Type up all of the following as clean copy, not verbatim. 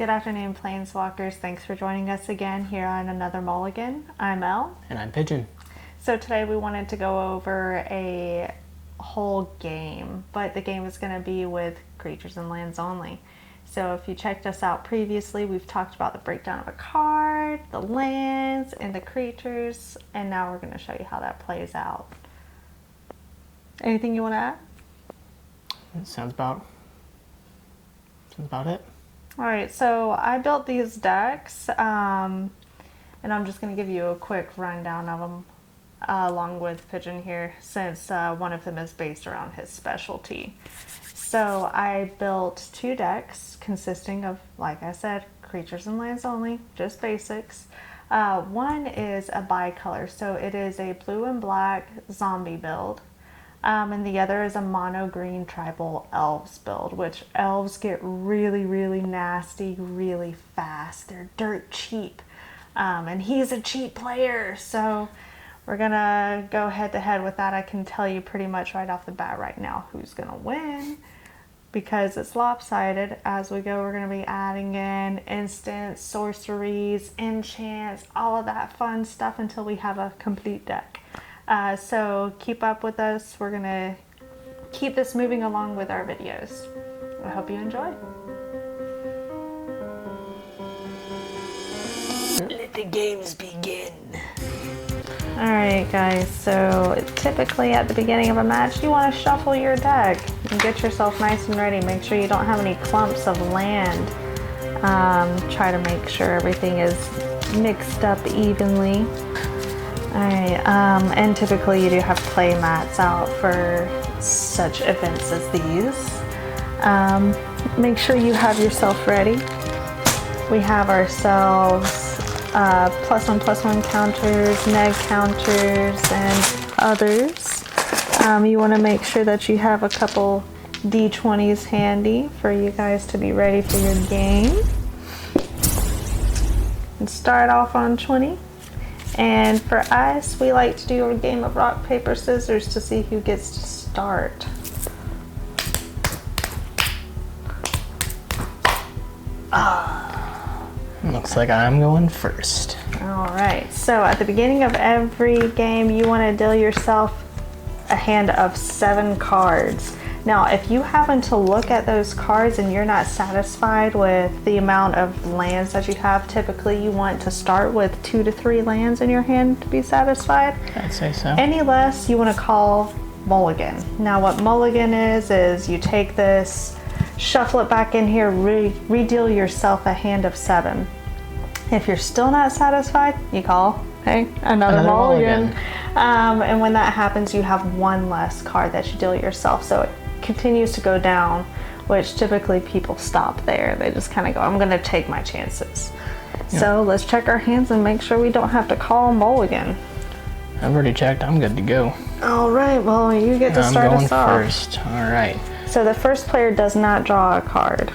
Good afternoon, Planeswalkers. Thanks for joining us again here on Another Mulligan. I'm Elle. And I'm Pigeon. So today we wanted to go over a whole game, but the game is going to be with creatures and lands only. So if you checked us out previously, we've talked about the breakdown of a card, the lands, and the creatures, and now we're going to show you how that plays out. Anything you want to add? Sounds about it. All right, so I built these decks, and I'm just going to give you a quick rundown of them along with Pigeon here, since one of them is based around his specialty. So I built two decks consisting of, like I said, creatures and lands only, just basics. One is a bicolor, so it is a blue and black zombie build. And the other is a mono green tribal elves build, which elves get really, really nasty really fast. They're dirt cheap. And he's a cheap player, so we're gonna go head to head with that. I can tell you pretty much right off the bat right now who's gonna win, because it's lopsided. As we go, we're gonna be adding in instants, sorceries, enchants, all of that fun stuff until we have a complete deck. So keep up with us. We're gonna keep this moving along with our videos. I hope you enjoy. Let the games begin. Alright guys, so typically at the beginning of a match you want to shuffle your deck and get yourself nice and ready. Make sure you don't have any clumps of land. Try to make sure everything is mixed up evenly. Alright, and typically you do have play mats out for such events as these. Make sure you have yourself ready. We have ourselves +1/+1 counters, neg counters, and others. You want to make sure that you have a couple D20s handy for you guys to be ready for your game. And start off on 20. And for us, we like to do a game of rock, paper, scissors to see who gets to start. Looks like I'm going first. All right, so at the beginning of every game, you want to deal yourself a hand of 7 cards. Now, if you happen to look at those cards and you're not satisfied with the amount of lands that you have, typically you want to start with 2 to 3 lands in your hand to be satisfied. I'd say so. Any less, you want to call mulligan. Now, what mulligan is you take this, shuffle it back in here, re-deal yourself a hand of 7. If you're still not satisfied, you call, hey, another mulligan. And when that happens, you have 1 less card that you deal yourself. So it continues to go down, which typically people stop there. They just kind of go, I'm going to take my chances. Yeah. So let's check our hands and make sure we don't have to call mulligan. I've already checked. I'm good to go. All right. Well, you get to start us off. I'm going first. All right. So the first player does not draw a card.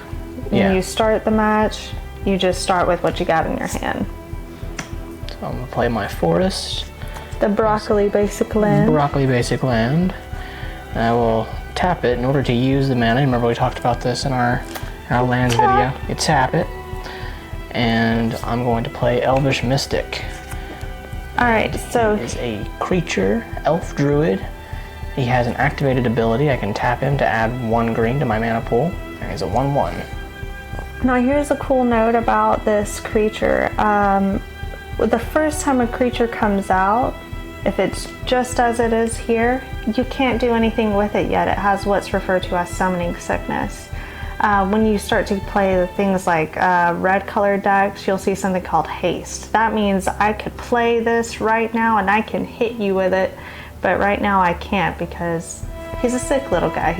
When you start the match, you just start with what you got in your hand. So I'm going to play my forest. The broccoli basic land. Broccoli basic land. And I will tap it in order to use the mana. Remember we talked about this in our lands video. You tap it. And I'm going to play Elvish Mystic. Alright, so he is a creature, elf druid. He has an activated ability. I can tap him to add 1 green to my mana pool. And he's a 1/1. Now here's a cool note about this creature. The first time a creature comes out, if it's just as it is here, you can't do anything with it yet. It has what's referred to as summoning sickness. When you start to play the things like red colored decks, you'll see something called haste. That means I could play this right now and I can hit you with it, but right now I can't because he's a sick little guy.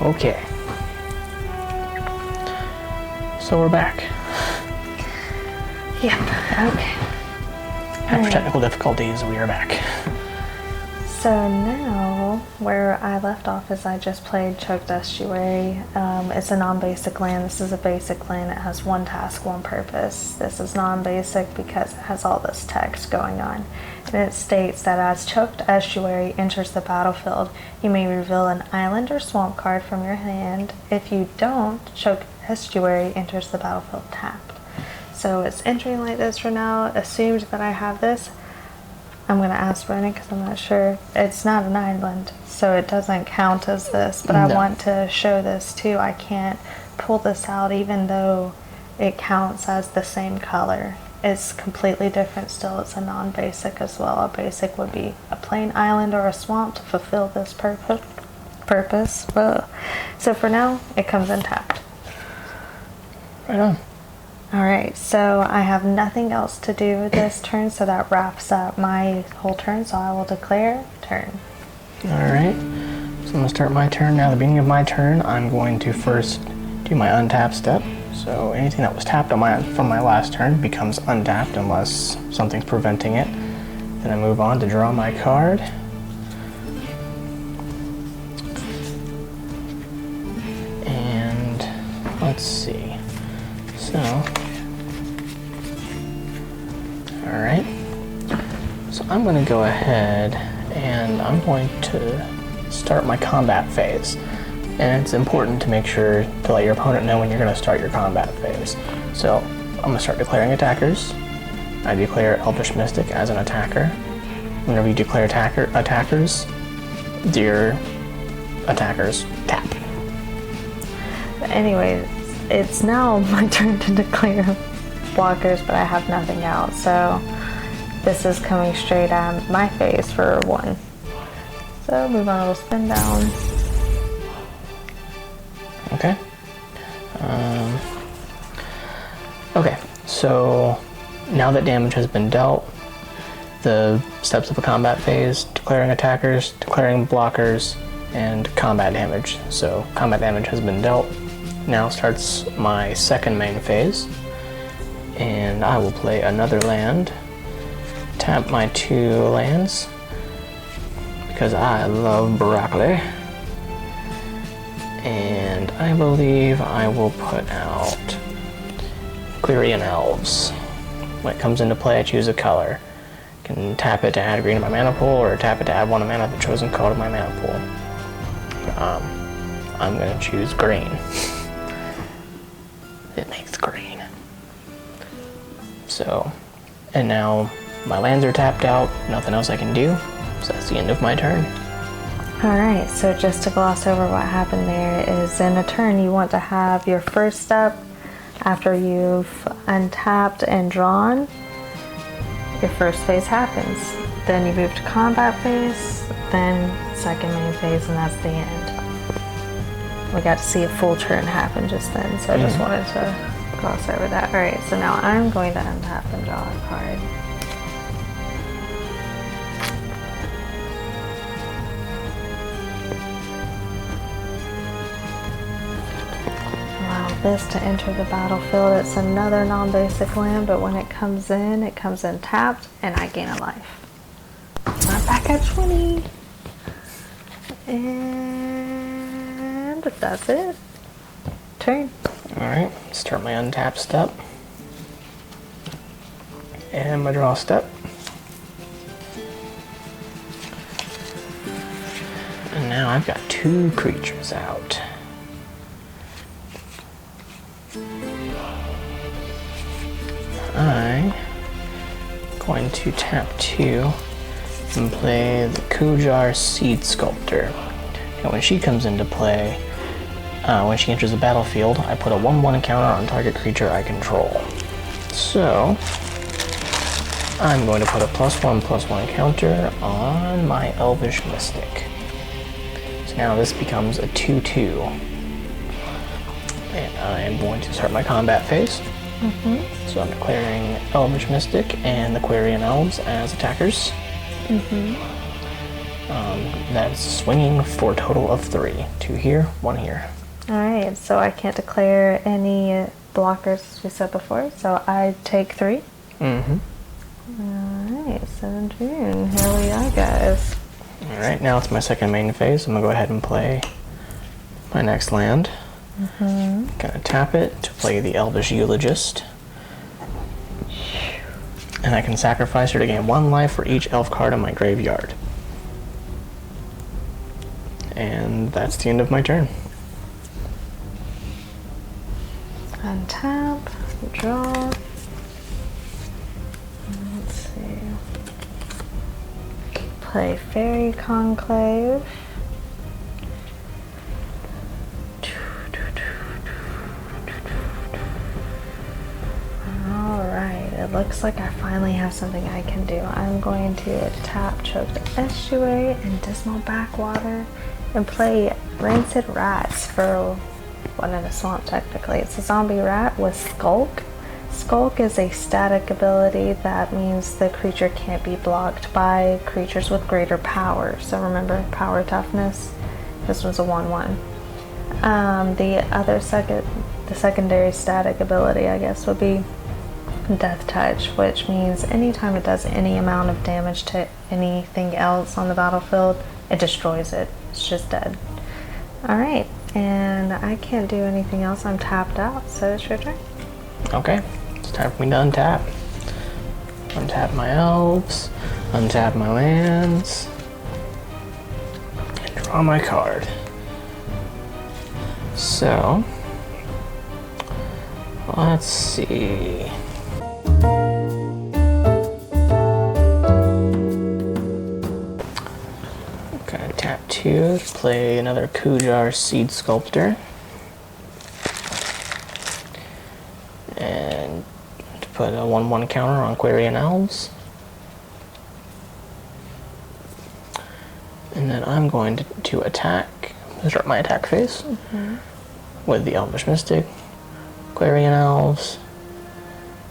Okay. So we're back. Yep, okay. After technical difficulties, we are back. So now, where I left off is I just played Choked Estuary. It's a non-basic land. This is a basic land. It has one task, one purpose. This is non-basic because it has all this text going on. And it states that as Choked Estuary enters the battlefield, you may reveal an island or swamp card from your hand. If you don't, Choked Estuary enters the battlefield tapped. So it's entering like this for now. Assumed that I have this. I'm going to ask Brennan because I'm not sure. It's not an island, so it doesn't count as this, but I want to show this too. I can't pull this out even though it counts as the same color. It's completely different still. It's a non-basic as well. A basic would be a plain island or a swamp to fulfill this purpose. Whoa. So for now, it comes in tapped. Right on. Alright, so I have nothing else to do this turn, so that wraps up my whole turn, so I will declare turn. Alright, so I'm going to start my turn. Now, at the beginning of my turn, I'm going to first do my untap step. So anything that was tapped on from my last turn becomes untapped unless something's preventing it. Then I move on to draw my card. And let's see. So, alright, so I'm going to go ahead and I'm going to start my combat phase. And it's important to make sure to let your opponent know when you're going to start your combat phase. So, I'm going to start declaring attackers. I declare Elvish Mystic as an attacker. Whenever you declare attackers, your attackers tap. But anyway, it's now my turn to declare blockers, but I have nothing out, so this is coming straight at my face for 1. So move on a little spin down. Okay. Okay, so now that damage has been dealt, the steps of a combat phase: declaring attackers, declaring blockers, and combat damage. So combat damage has been dealt. Now starts my second main phase, and I will play another land, tap my 2 lands, because I love broccoli, and I believe I will put out Quirion Elves. When it comes into play, I choose a color. I can tap it to add green to my mana pool, or tap it to add 1 mana of the chosen color to my mana pool. I'm going to choose green. It makes green. So, and now my lands are tapped out, nothing else I can do, so that's the end of my turn. Alright, so just to gloss over what happened there is in a turn you want to have your first step after you've untapped and drawn, your first phase happens. Then you move to combat phase, then second main phase, and that's the end. We got to see a full turn happen just then, so I just wanted to gloss over that. Alright, so now I'm going to untap and draw a card. Allow this to enter the battlefield. It's another non-basic land, but when it comes in tapped, and I gain a life. So I'm back at 20. And that's it. Turn. Alright, start my untap step. And my draw step. And now I've got 2 creatures out. I'm going to tap 2 and play the Kujar Seed Sculptor. And when she comes into play, when she enters the battlefield, I put a 1/1 encounter on target creature I control. So, I'm going to put a +1/+1 counter on my Elvish Mystic. So now this becomes a 2/2. And I am going to start my combat phase. So I'm declaring Elvish Mystic and the Quirion Elves as attackers. That's swinging for a total of 3. 2 here, 1 here. Alright, so I can't declare any blockers as we said before, so I take 3. Alright, 17. Here we are, guys. Alright, now it's my second main phase. I'm going to go ahead and play my next land. Gonna tap it to play the Elvish Eulogist. And I can sacrifice her to gain 1 life for each elf card in my graveyard. And that's the end of my turn. Untap, draw. Let's see. Play Fairy Conclave. Alright, it looks like I finally have something I can do. I'm going to tap Choked Estuary and Dismal Backwater and play Rancid Rats for one in a swamp technically. It's a zombie rat with Skulk. Skulk is a static ability that means the creature can't be blocked by creatures with greater power. So remember, power toughness. This one's a 1/1. The secondary static ability, I guess, would be Death Touch, which means anytime it does any amount of damage to anything else on the battlefield, it destroys it. It's just dead. Alright, and I can't do anything else. I'm tapped out, so it's your turn. Okay, it's time for me to untap. Untap my elves, untap my lands, and draw my card. So, let's see. Okay, tap 2 to play another Kujar Seed Sculptor. And to put a 1/1 counter on Quarian Elves. And then I'm going to attack, start my attack phase with the Elvish Mystic, Quarian Elves,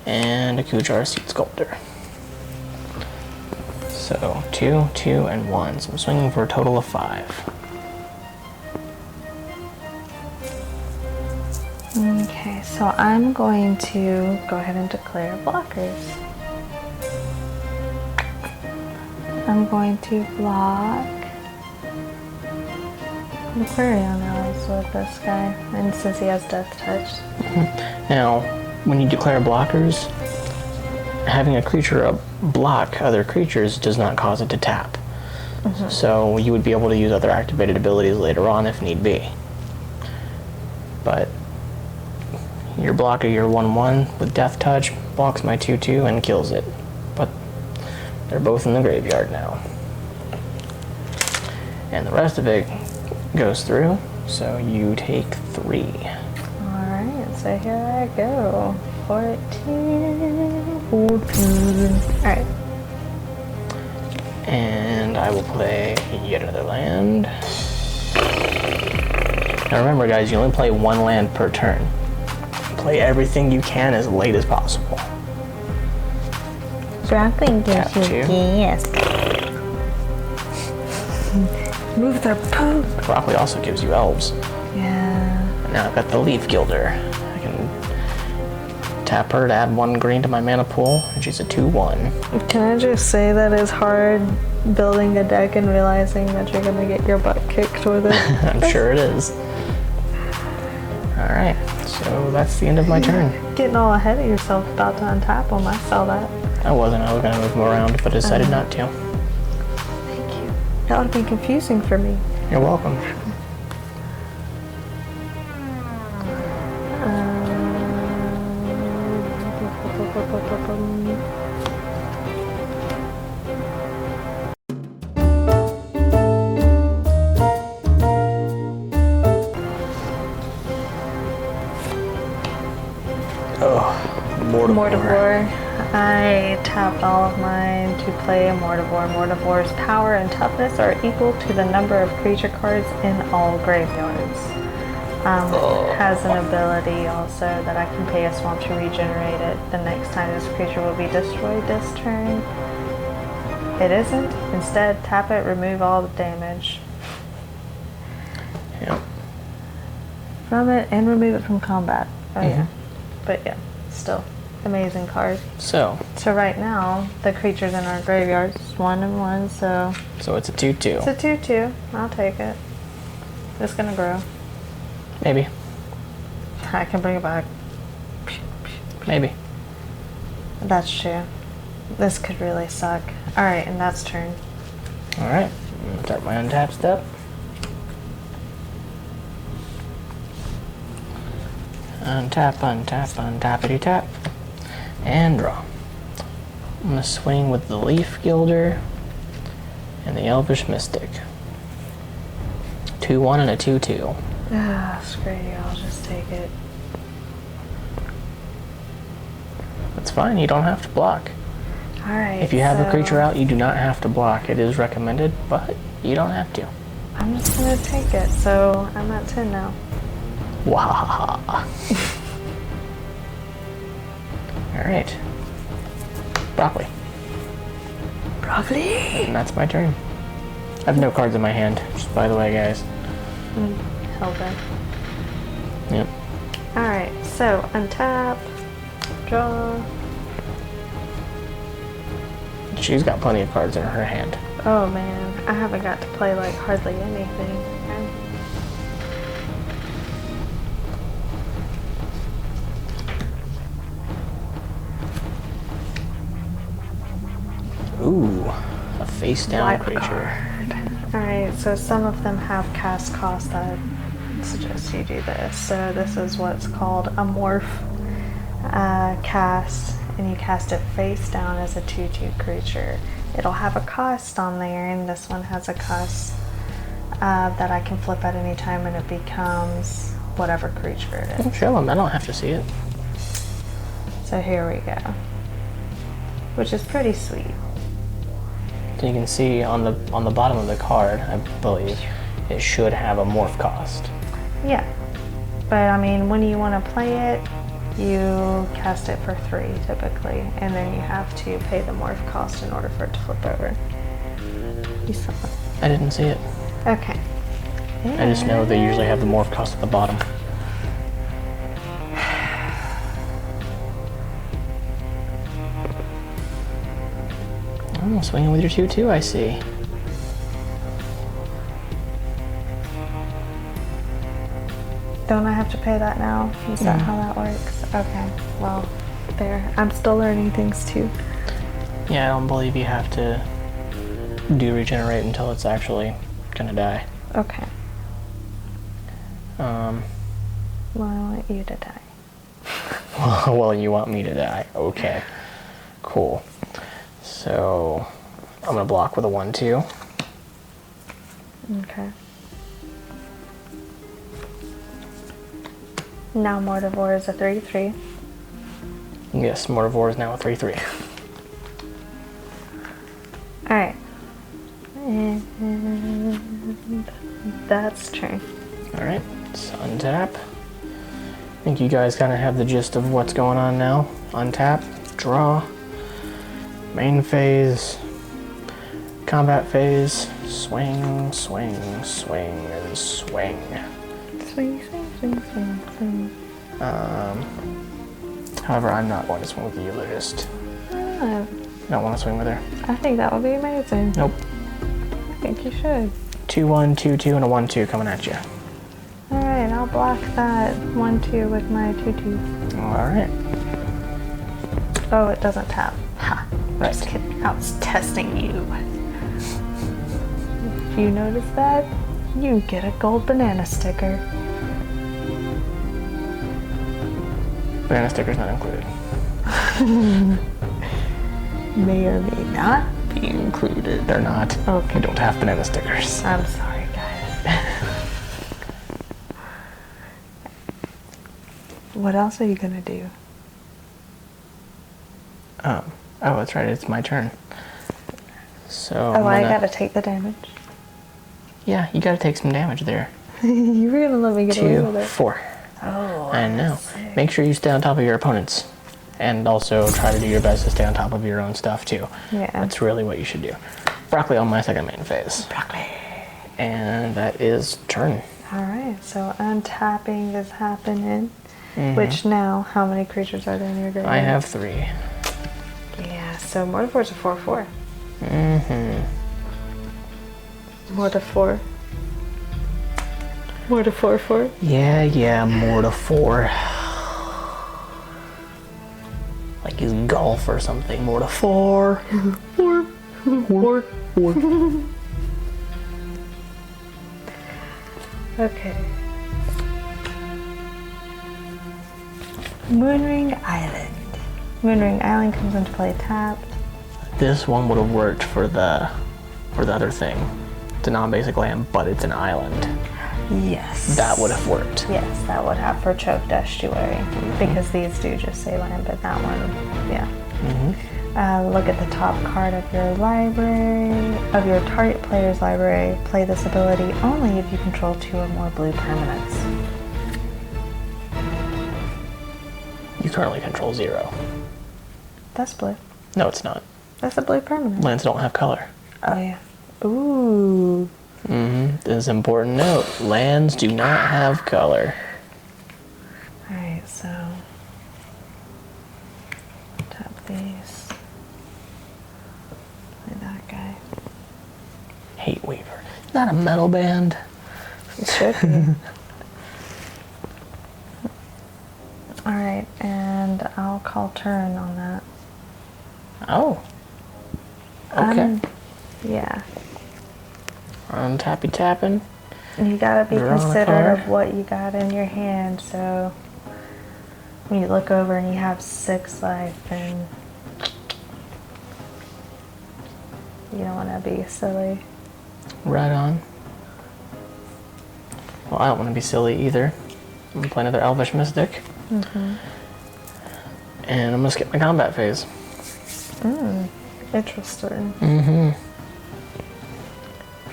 and a Kujar Seed Sculptor. So 2, 2, and 1. So I'm swinging for a total of 5. Okay, so I'm going to go ahead and declare blockers. I'm going to block the Quarian Elves with this guy, and since he has Death Touch. Now, when you declare blockers, having a creature block other creatures does not cause it to tap. So you would be able to use other activated abilities later on if need be. But your blocker, your 1/1 with Death Touch, blocks my 2/2 and kills it. But they're both in the graveyard now. And the rest of it goes through, so you take 3. Alright, so here I go. 14. Alright. And I will play yet another land. Now remember guys, you only play 1 land per turn. Play everything you can as late as possible. Dropping Tap gives you 2. gas. Move their poop. Broccoli also gives you elves. Yeah. And now I've got the Leaf Gilder. I can tap her to add 1 green to my mana pool, and she's a 2/1. Can I just say that it's hard building a deck and realizing that you're gonna get your butt kicked with it? I'm sure it is. Alright, so that's the end of my turn. Getting all ahead of yourself about to untap them, I saw that. I wasn't, I was going to move them around, but decided not to. Thank you. That would have been confusing for me. You're welcome. Mortivore. I tapped all of mine to play a Mortivore. Mortivore's power and toughness are equal to the number of creature cards in all graveyards. It has an ability also that I can pay a swamp to regenerate it. The next time this creature will be destroyed this turn. It isn't. Instead, tap it, remove all the damage Yep. from it, and remove it from combat. Oh yeah. But yeah, still. Amazing card. So right now, the creatures in our graveyard is 1 and 1, so... So it's a 2/2. It's a 2/2. I'll take it. It's gonna grow. Maybe. I can bring it back. Maybe. That's true. This could really suck. Alright, and that's turn. Alright. Start my untap step. Untap, untap, untappity tap. And draw. I'm going to swing with the Leaf Gilder and the Elvish Mystic. 2/1 and a 2/2. Ah, screw you. I'll just take it. That's fine. You don't have to block. Alright, If you have a creature out, you do not have to block. It is recommended, but you don't have to. I'm just gonna take it, so I'm at 10 now. Wahaha. Alright. Broccoli. Broccoli! And that's my turn. I have no cards in my hand, just by the way, guys. Helga. Yep. Alright, so untap, draw. She's got plenty of cards in her hand. Oh man, I haven't got to play like hardly anything. Ooh, a face-down Wild creature. card. Alright, so some of them have cast cost. I suggest you do this. So this is what's called a morph cast, and you cast it face down as a 2/2 creature. It'll have a cost on there, and this one has a cost that I can flip at any time, and it becomes whatever creature it is. Show them, I don't have to see it. So here we go, which is pretty sweet. So you can see on the bottom of the card, I believe, it should have a morph cost. Yeah, but I mean, when you want to play it, you cast it for 3 typically, and then you have to pay the morph cost in order for it to flip over. You saw it. I didn't see it. Okay. I just know they usually have the morph cost at the bottom. Oh, swinging with your 2/2, I see. Don't I have to pay that now? Is that how that works? Okay, well, there. I'm still learning things too. Yeah, I don't believe you have to do regenerate until it's actually gonna die. Okay. Well, I want you to die. Well, you want me to die. Okay. Cool. So, I'm gonna block with a 1/2. Okay. Now Mortivore is a 3/3. Yes, Mortivore is now a 3/3. Alright. And that's turn. Alright, so untap. I think you guys kind of have the gist of what's going on now. Untap, draw, main phase, combat phase, swing, swing, swing, and swing. Swing, swing, swing, swing, swing. However, I'm not going to swing with the eulogist. Oh, I don't want to swing with her. I think that would be amazing. Nope. I think you should. 2/1, 2/2, and a 1/2 coming at you. Alright, I'll block that 1/2 with my 2/2. Alright. Oh, it doesn't tap. Ha. Right. Just kidding. I was testing you. If you notice that, you get a gold banana sticker. Banana sticker's not included. May or may not be included. They're not. Okay. We don't have banana stickers. I'm sorry, guys. What else are you gonna do? Oh, that's right. It's my turn. So. Oh, I gotta take the damage. Yeah, you gotta take some damage there. You were gonna let me get away 2, with it. 4. Oh, I know. Make sure you stay on top of your opponents. And also try to do your best to stay on top of your own stuff too. Yeah. That's really what you should do. Broccoli on my second main phase. Broccoli. And that is turn. Alright, so untapping is happening. Which now, how many creatures are there in your graveyard? I have 3. Yeah, so Mortifor's a 4/4. Mm-hmm. Mortifor. Mortifor. Yeah, Mortifor. Like he's golf or something. Mortifor. Or. Okay. Moonring Island. Moonring Island comes into play tapped. This one would have worked for the other thing. It's a non-basic land, but it's an island. Yes. That would have worked. Yes, that would have for Choked Estuary. Because these do just say land, but that one, yeah. Look at the top card of your library, of your target player's library. Play this ability only if you control 2 or more blue permanents. You currently control 0. That's blue. No, it's not. That's a blue permanent. Lands don't have color. Oh, yeah. Ooh. This is an important note. Lands do not have color. Alright, so tap these. Play that guy. Hate Weaver. Not a metal band. It should be. Alright, and I'll call turn on that. Oh. Okay. Yeah. Untappy tapping. You gotta be Draw a considerate card. of what you got in your hand, so when you look over and you have 6 life, and you don't want to be silly. Right on. Well, I don't want to be silly either. I'm gonna play another Elvish Mystic. And I'm gonna skip my combat phase. Interesting.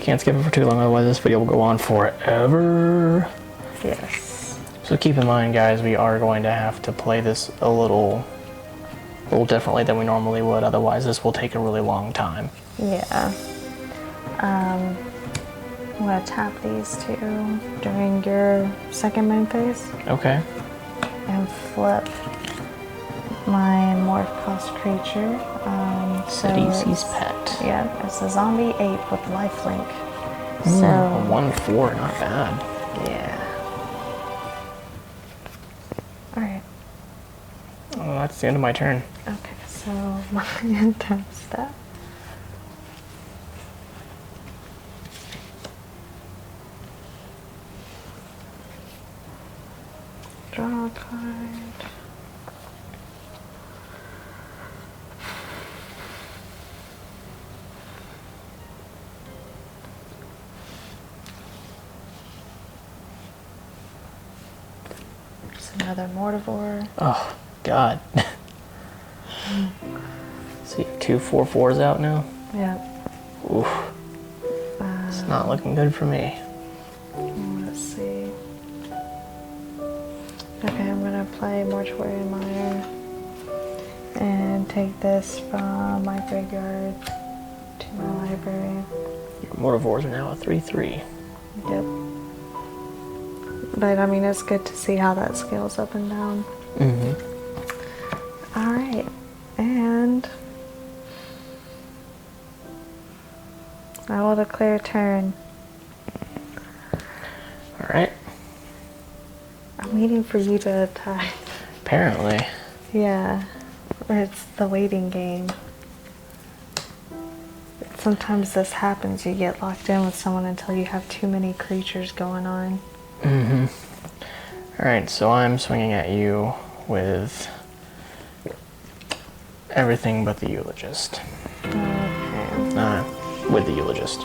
Can't skip it for too long, otherwise this video will go on forever. Yes. So keep in mind, guys, we are going to have to play this a little differently than we normally would. Otherwise, this will take a really long time. Yeah. I'm gonna tap these 2 during your second moon phase Okay. and flip my morph cost creature. Sidisi's it's- Pet. Yeah, it's a zombie ape with lifelink. A So 1/4, not bad. yeah. All right. Oh, that's the end of my turn. Okay, so my taps that. Draw a card. Just another Mortivore. Oh, God. So you have 2 4/4s out now? Yeah. Oof. It's not looking good for me. Let's see. Okay, I'm gonna play Mortuary Mire and take this from my graveyard to my library. Your Mortivores are now a 3/3. Yep. But I mean, it's good to see how that scales up and down. All right, and I will declare turn. Alright. I'm waiting for you to attack. Apparently. Yeah, it's the waiting game. Sometimes this happens, you get locked in with someone until you have too many creatures going on. Alright, so I'm swinging at you with everything but the Eulogist. Okay. With the Eulogist.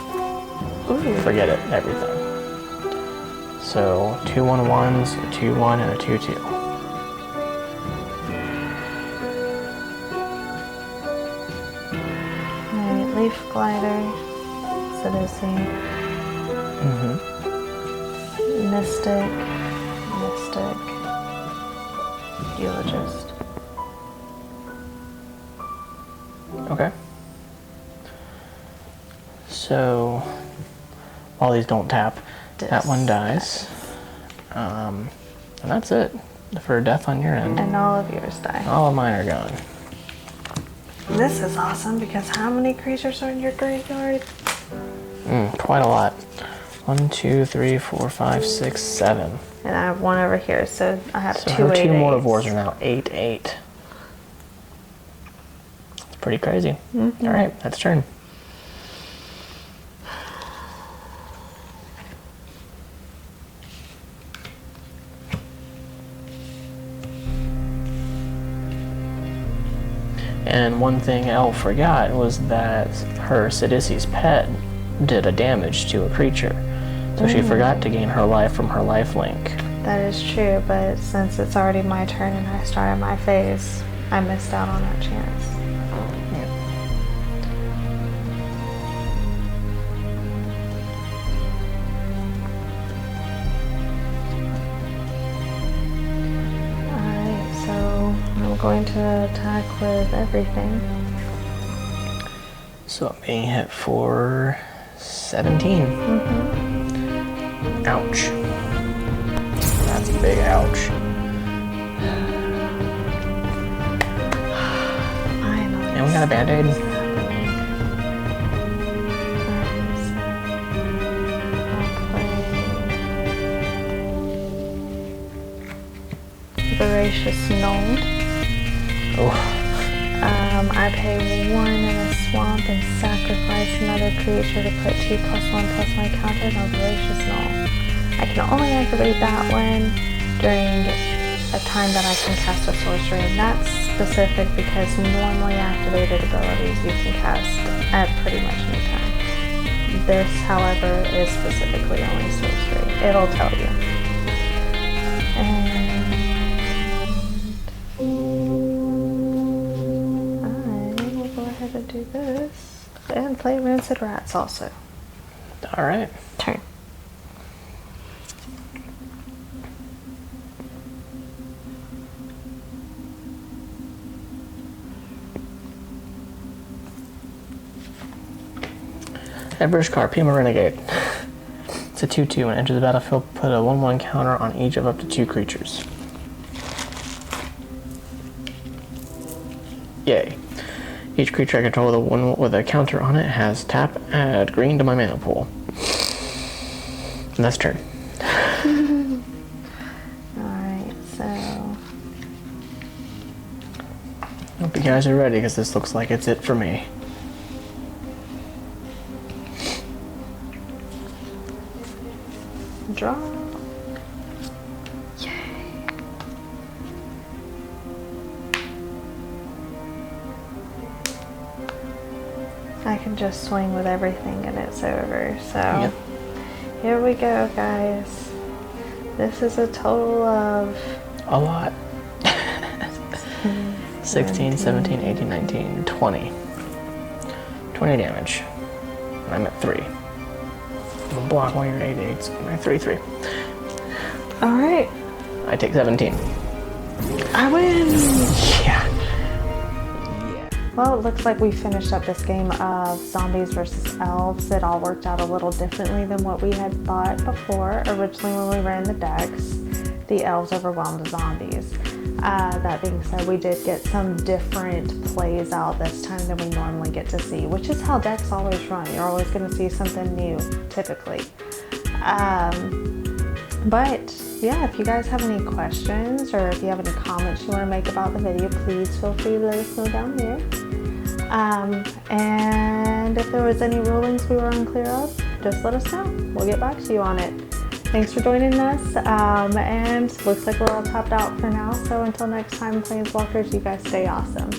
Ooh. Forget it, everything. So, 2 1/1s, a 2/1, and a 2/2. Alright, Leaf Glider, Seducing, Mystic, Eulogist. Okay. So, while these don't tap, that one dies. And that's it. for death on your end. And all of yours die. All of mine are gone. This is awesome because how many creatures are in your graveyard? Quite a lot. 1, 2, 3, 4, 5, 6, 7. And I have one over here, so I have So two her 2 8/8s. Mortivores are now 8/8. It's pretty crazy. All right, that's turn. And one thing Elle forgot was that her Sidisi's pet did a damage to a creature. So she forgot to gain her life from her life link. That is true, but since it's already my turn and I started my phase, I missed out on that chance. Alright, so I'm going to attack with everything. So I'm being hit for 17. Ouch. That's a big ouch. Finally. And we got a band-aid. Voracious Gnome. Oh, I pay 1 in a swamp and sacrifice another creature to put 2+1 my counter on Voracious Gnome. I can only activate that one during a time that I can cast a sorcery, and that's specific because normally activated abilities you can cast at pretty much any time. This, however, is specifically only sorcery. It'll tell you. And I will go ahead and do this and play Rancid Rats also. all right. Turn. Adverse card, Puma Renegade. It's a 2/2. When it enters the battlefield, put a 1/1 counter on each of up to 2 creatures. Yay. Each creature I control with a counter on it has tap, add green to my mana pool. And that's turn. Alright, so Hope you guys are ready because this looks like it's it for me. draw. Yay. I can just swing with everything and it's over. So Yep. Here we go, guys. This is a total of A lot. 16, 17, 18, 19, 20. 20 damage. And I'm at 3. I'm gonna block one of your 8/8s. I'm at 3/3. Alright. I take 17. I win! Yeah. Well, it looks like we finished up this game of zombies versus elves. It all worked out a little differently than what we had thought before. Originally, when we ran the decks, the elves overwhelmed the zombies. That being said, we did get some different plays out this time than we normally get to see, which is how decks always run. You're always going to see something new, typically. But yeah, if you guys have any questions or if you have any comments you want to make about the video, please feel free to let us know down there. And if there was any rulings we were unclear of, just let us know. We'll get back to you on it. Thanks for joining us, and looks like we're all tapped out for now, so until next time, Planeswalkers, you guys stay awesome.